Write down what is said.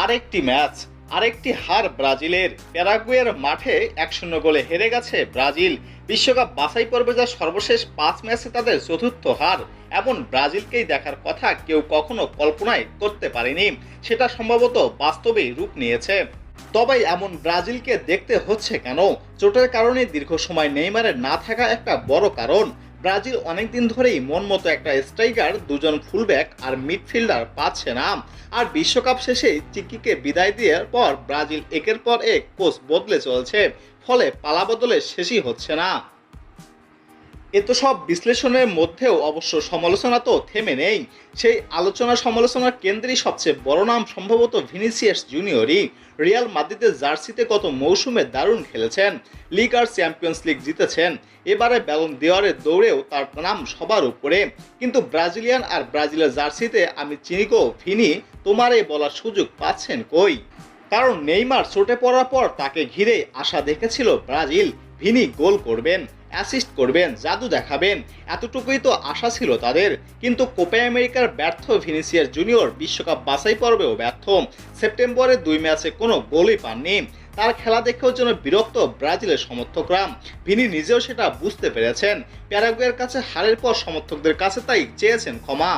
আরেকটি ম্যাচ, আরেকটি হার ব্রাজিলের। প্যারাগুয়ের মাঠে 1-0 গোলে হেরে গেছে ব্রাজিল। বিশ্বকাপ বাছাই পর্বে যা সর্বশেষ 5 ম্যাচে তাদের চতুর্থ হার। এমন ব্রাজিলকেই দেখার কথা কেউ কখনো কল্পনাই করতে পারেনি। সেটা সম্ভবত বাস্তবেই রূপ নিয়েছে। তবে এমন ব্রাজিলকে দেখতে হচ্ছে কেন? চোটের কারণে দীর্ঘ সময় নেইমারের না থাকা একটা বড় কারণ। ব্রাজিল অনেকদিন ধরেই মন মতো একটা স্ট্রাইকার, দুজন ফুলব্যাক আর মিডফিল্ডার পাচ্ছে না। আর বিশ্বকাপ শেষে চিকিকে বিদায় দেওয়ার পর ব্রাজিল একের পর এক কোচ বদলে চলছে, ফলে পালাবদলের শেষই হচ্ছে না। এত সব বিশ্লেষণের মধ্যেও অবশ্য সমালোচনা তো থেমে নেই। সেই আলোচনা সমালোচনার কেন্দ্রেই সবচেয়ে বড় নাম সম্ভবত ভিনিসিয়াস জুনিয়রই। রিয়াল মাদ্রিদের জার্সিতে গত মৌসুমে দারুণ খেলেছেন, লিগ আর চ্যাম্পিয়ন্স লিগ জিতেছেন। এবারে ব্যালন দেওয়ারের দৌড়েও তার নাম সবার উপরে। কিন্তু ব্রাজিলিয়ান আর ব্রাজিলের জার্সিতে আমি চিনিকো ভিনি তোমার এই বলার সুযোগ পাচ্ছেন কই? কারণ নেইমার চোটে পড়ার পর তাকে ঘিরে আশা দেখেছিল ব্রাজিল, ভিনি গোল করবেন, অ্যাসিস্ট করবেন, জাদু দেখাবেন, এতটুকুই তো আশা ছিল তাদের। কিন্তু কোপা আমেরিকার ব্যর্থ ভিনিসিয়াস জুনিয়র বিশ্বকাপ বাছাই পর্বেও ব্যর্থ। সেপ্টেম্বরে 2 ম্যাচে কোনো গোলই পাননি। তার খেলা দেখেও যেন বিরক্ত ব্রাজিলের সমর্থকরা। ভিনি নিজেও সেটা বুঝতে পেরেছেন। প্যারাগুয়ের কাছে হারের পর সমর্থকদের কাছে তাই চেয়েছেন ক্ষমা।